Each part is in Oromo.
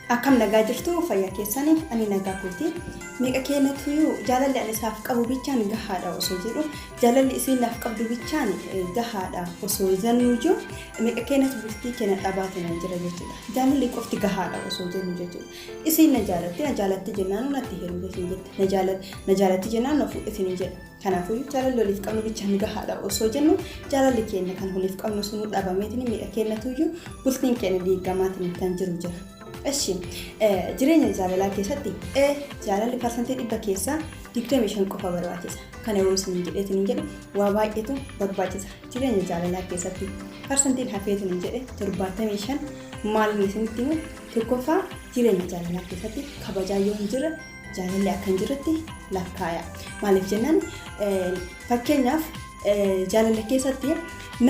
akkam nagaa jirtu fayyaa keessanii ani nagaa kooti meeqa keenatu jaalalli ani isaaf qabu bichaan gahaadha osoo jedhu jaalalli isiin naaf qabdu bichaan gahaadha osoo zannu jiru meeqa keenatu bultii keenya dhabaatanii jira jechuudha jaalalli qofti gahaadha osoo jennu jechuudha isiin na jaalatti jennaan natti heeruu jechuudha na jaalatti jennaan na fuudhitini jedha kanaafuu jaalalli waliif qabnu bichaan gahaadha osoo jennu jaalalli keenya kan waliif qabnu sunu dhabameetini meeqa keenatu bultiin keenya diigamaatiin kan jiru jira. Ashi jireenya jaalalaa keessatti jaalalli parsantii 100 keessaa 25 qofa barbaachisa. Kana yeroo isin jedheetiin jedhu waa baay'eetu barbaachisa. Jireenya jaalalaa keessatti parsantiin hafeetiin jedhe 75 maal isinitti himu tokkoffaa jireenya jaalalaa keessatti kabajaa yoo hin jirre jaalalli akka hin jirretti lakkaaya. Maaliif jennaan fakkeenyaaf jaalala keessatti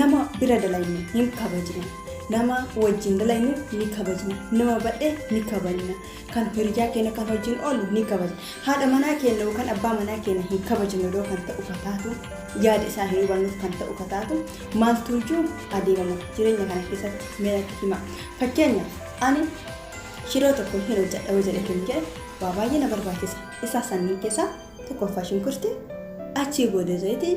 nama bira dalayne hin kabajne. Nama wajjin dalaynu ni kabajna nama badhe ni kabajna kan hiriyaa keenya kan wajjin oolu ni kabajna haadha manaa keenya kan abbaa manaa keenya hin kabajnu doo kan ta'u kataatu yaada isaa hin hubannuuf kan ta'u kataatu maaltu iyyuu adeemama jireenya kana keessatti meeqa hima fakkeenyaaf ani shiroo tokko hin hojjedha jedheetiin jedhe waa baay'ee na barbaachisa isaa sanniin keessaa tokkoffaa shunkurtii achii booda zayitii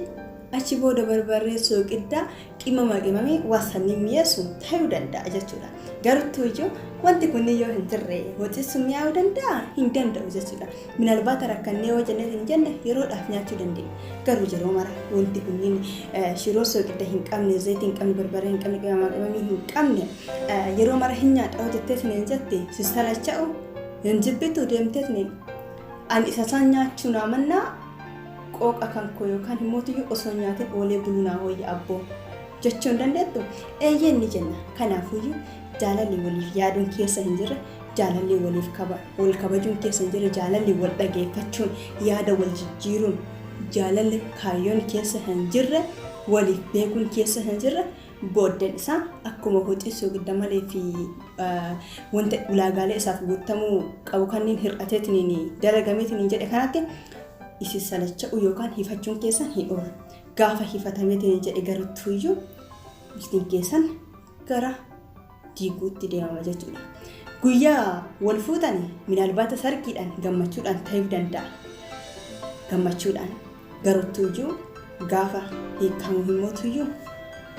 achi booda barbaree soqidda qimama qimamee wasanni mi'eessu ta'uu danda'a jechuudha. Gartuu iyyuu wanti kun yoo hin jirre hojjetu mi'aawuu danda'a hin danda'u jechuudha. Minalbaata rakkannee yoo jenne yeroodhaaf nyaachuu dandeenya. Garuu yeroo mara wanti kunniin shiroo soqidda hin qabne zayitii hin qabne barbaree hin qabne qimama qimamee hin qabne yeroo mara hin nyaadha jettee sin jette sisalacha'u hin jibbitu deemtee ani isa san nyaachuu naamannaa qooqa kan koo yookaan himootii osoo nyaateen oolee bulunaa wayya abboo jechuun dandeettu eeyyeen ni jenna kanaafuu jaalalli waliif yaaduun keessa hin jirre jaalalli waliif wal kabajuun keessa hin jirre jaalalli wal dhageeffachuun yaada wal jijjiiruun jaalalli kaayyoon keessa hin jirre waliif beekuun keessa hin jirre booddeen isaa akkuma hoxisuu gidda malee fi wanta ulaagaalee isaaf guutamuu qabu kanneen hir'ateetiin dalagameetiin jedhe kanatti isi salacha'u yookaan hifachuun keessan hin oolu. Gaafa hifatameetiin jedhe garuttuu iyyuu bultiin keessan gara diiguutti deemama jechuudha. Guyyaa wal fuutan minaalbaata sargiidhaan gammachuudhaan ta'uu danda'a. Gammachuudhaan garuttuu iyyuu gaafa hiikamu himootu iyyuu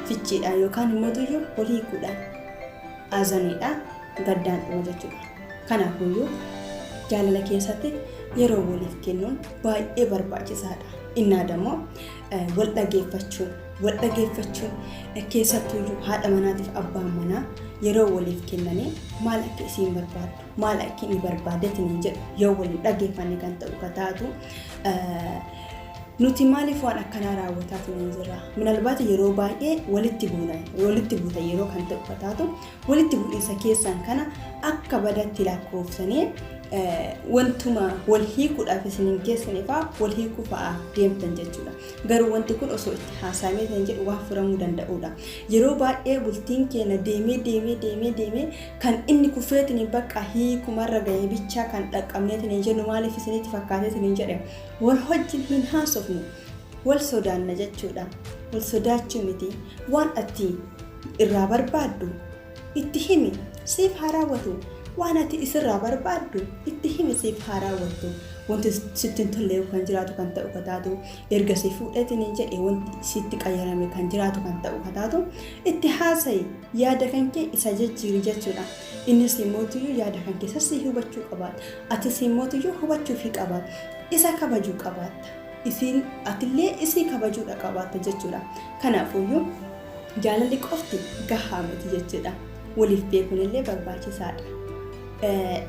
fichiidhaan yookaan himootu iyyuu wal hiikuudhaan azaniidhaan gaddaan dhuma jechuudha. Kanaafuu iyyuu jaalala keessatti yeroo waliif kennuun baay'ee barbaachisaadha. Innaadammoo wal dhageeffachuun keessattuu haadha manaatiif abbaan manaa yeroo waliif kennanii maal akka isiin barbaaddu maal akka inni barbaadeetiin jedhu yoo waliin dhageeffanne kan ta'u kataatu nuti maaliif waan akkanaa raawwataatiin jirra minalbaata yeroo baay'ee walitti buuta yeroo kan ta'u kataatu walitti bu'iinsa keessan kana akka badatti lakkoofsanii wantuma wal hiikuudhaaf isiniin keessaniifaa wal hiikuu fa'aa deemtan jechuudha. Garuu wanti kun osoo itti haasaamee kan jedhu waan furamuu danda'udha. Yeroo baay'ee bultiin keenya deemee kan inni kufeetiin bakka hiikumarra gahee bichaa kan dhaqqabneetiin jennu maaliif isinitti fakkaateetiin jedhe wal wajjin hin haasofnu wal sodaanna jechuudha. Wal sodaachuu miti waan ati irraa barbaaddu itti himi siif haa raawwatu. Waan ati isirraa barbaaddu itti himi siif haa raawwattu wanti sitti hin tolle kan jiraatu kan ta'u kataatu erga si fuudheetiin jedhe wanti sitti qayyarame kan jiraatu kan ta'u kataatu itti haasa'i yaada kan kee isa jijjiiri jechuudha. Innis immoo yaada kan keessa si hubachuu qabaata. Atis immoo hubachuu fi qabaata. Isa kabajuu qabaata. Atillee isii kabajuudha qabaata jechuudha. Kanaafuu jaalalli qofti gahaa miti jechuudha. Waliif beekuun illee barbaachisaadha.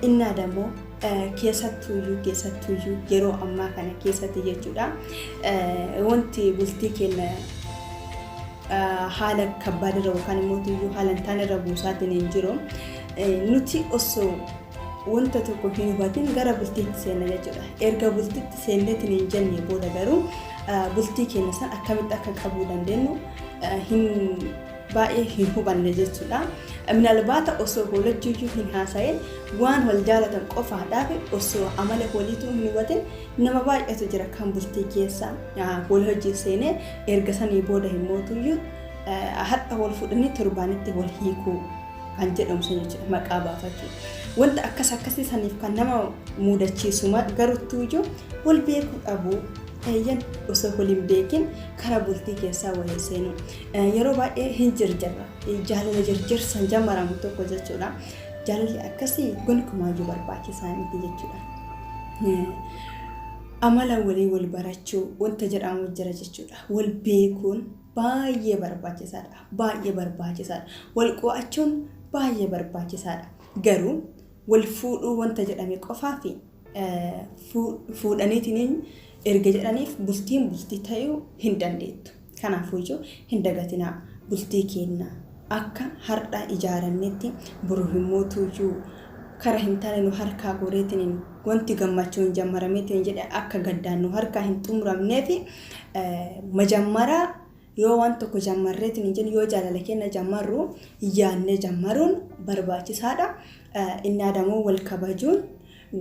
Innaadammoo keessattuu yeroo ammaa kana keessatti jechuudha wanti bultii keenya haala kabbaadira yookaan immoo haala hin taane irra buusaatiin hin jiru nuti osoo wanta tokko hin hubatin gara bultiitti seenna jechuudha. Erga bultiitti seenneetiin hin jenne booda garuu bultii keenya san akkamitti akka qabuu dandeenyu baay'ee hin hubanne jechuudha. Minalbaata osoo walitti hin haasa'in waan wal jaalatan qofaadhaaf osoo amala waliitu hin hubatin nama baay'eetu jira kan bultii keessa wal hojii seenee erga sanii booda himootuyyuu hadha wal fuudhanii torbaanitti wal hiikuu kan jedhamu sun jechuudha maqaa baafachuu. Wanta akkasii saniif kan nama muudachiisu garuu iyyuu wal beekuu dhabu ayyan osoo waliin beekin karaa bultii keessaa waliin seenu. Yeroo baay'ee hin jirjarra jaalala jirjirsan jamaramu tokko jechuudha. Jaalalli akkasii gonkumaayyu barbaachisaa miti jechuudha. Amala walii wal barachuu wanta jedhamu jira jechuudha. Wal beekuun baay'ee barbaachisaadha. Baay'ee barbaachisaadha. Wal qo'achuun baay'ee barbaachisaadha. Garuu wal fuudhuu wanta jedhame qofaa fi fuudhaniitiin erga jedhaniif bultiin bultii ta'uu hin dandeettu. Kanaafuu iyyuu hin dagatinaa bultii keenna akka har'a ijaarannetti boruu hin mootuyyuu karaa hin taane nu harkaa goreetiin wanti gammachuun jammarameetiin jedhe akka gaddaan nu harkaa hin xumuramnee fi majammaraa yoo waan tokko jammarreetiin jedhu yoo jaalala kenna jammarru yaannee jammaruun barbaachisaadha. Inni adamoo wal kabajuun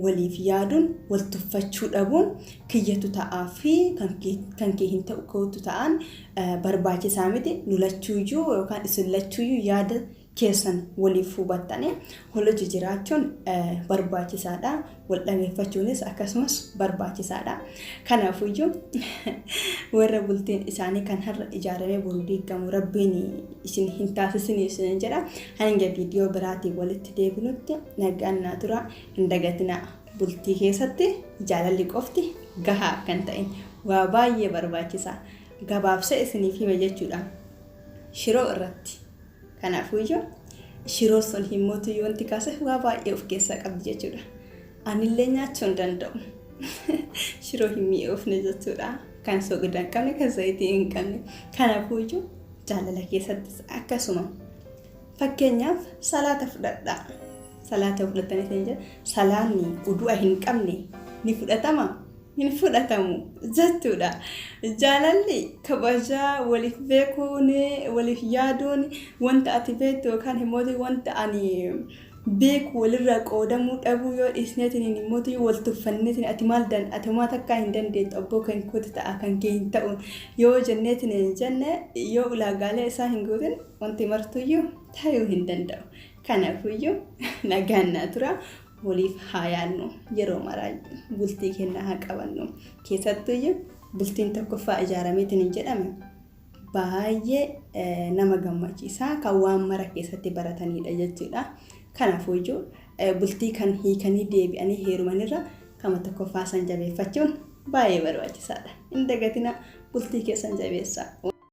waliif yaaduun wal tuffachuu dhabuun kiyyatu ta'aa fi kan kee hin ta'u kootu ta'an barbaachisaa miti. Lulachuuyyuu yookaan isin lachuuyyuu yaada keessan waliif hubattanii hojii jiraachuun barbaachisaadha. Wal dhageeffachuunis akkasumas barbaachisaadha. Kanaafuyyuu warra bultiin isaanii kan har'a ijaaramee boruu diigamu rabbiin isin hin taasisin isin jedha. Hanga viidiyoo biraatiin walitti deebinutti nagaan naa tura. Hin dagatinaa bultii keessatti jaalalli qofti gahaa kan ta'in waa baay'ee barbaachisaa. Gabaabsa isiniif hima jechuudha. Shiroo irratti. Kanaafuyyuu shiroo sun hin mootu yoo wanti kaase waa baay'ee of keessaa qabdi jechuudha. Anillee nyaachuu hin danda'u. Shiroo hin mi'oofne jechuudha. Kan soogidda hin qabne kan zayitii hin qabne. Kanaafuyyuu jaalala keessattis akkasuma. Fakkeenyaaf salaata fudhadhaa. Salaata fudhatanii jedha. Salaanni udu'a hin qabne ni fudhatama. Hin fudhatamu jechuudha. Jaalalli kabajaa waliif beekuun waliif yaaduun wanta ati beektu yookaan immoo wanta ani beeku walirraa qoodamuu dhabuu yoo dhiisneetiin immoo wal tuffanneetiin ati maal takkaa hin dandeettu abboo kan kooti ta'a kan kee hin ta'uun yoo jenneetiin jenne yoo ulaagaalee isaa hin guutin wanti martuyyuu ta'uu hin danda'u. Kanaafuyyuu nagaan naa tura. Waliif haa yaadnu yeroo maraa bultii kennaa haa qabannu. Keessattuyyuu bultiin tokkoffaa ijaarameetiin jedhame baay'ee nama gammachiisa kan waan mara keessatti baratanidha jechuudha. Kanaafuyyuu bultii kan hiikanii deebi'anii heerumanirra kama tokkoffaa san jabeeffachuun baay'ee barbaachisaadha. Hin dagatinaa bultii keessan jabeessaa.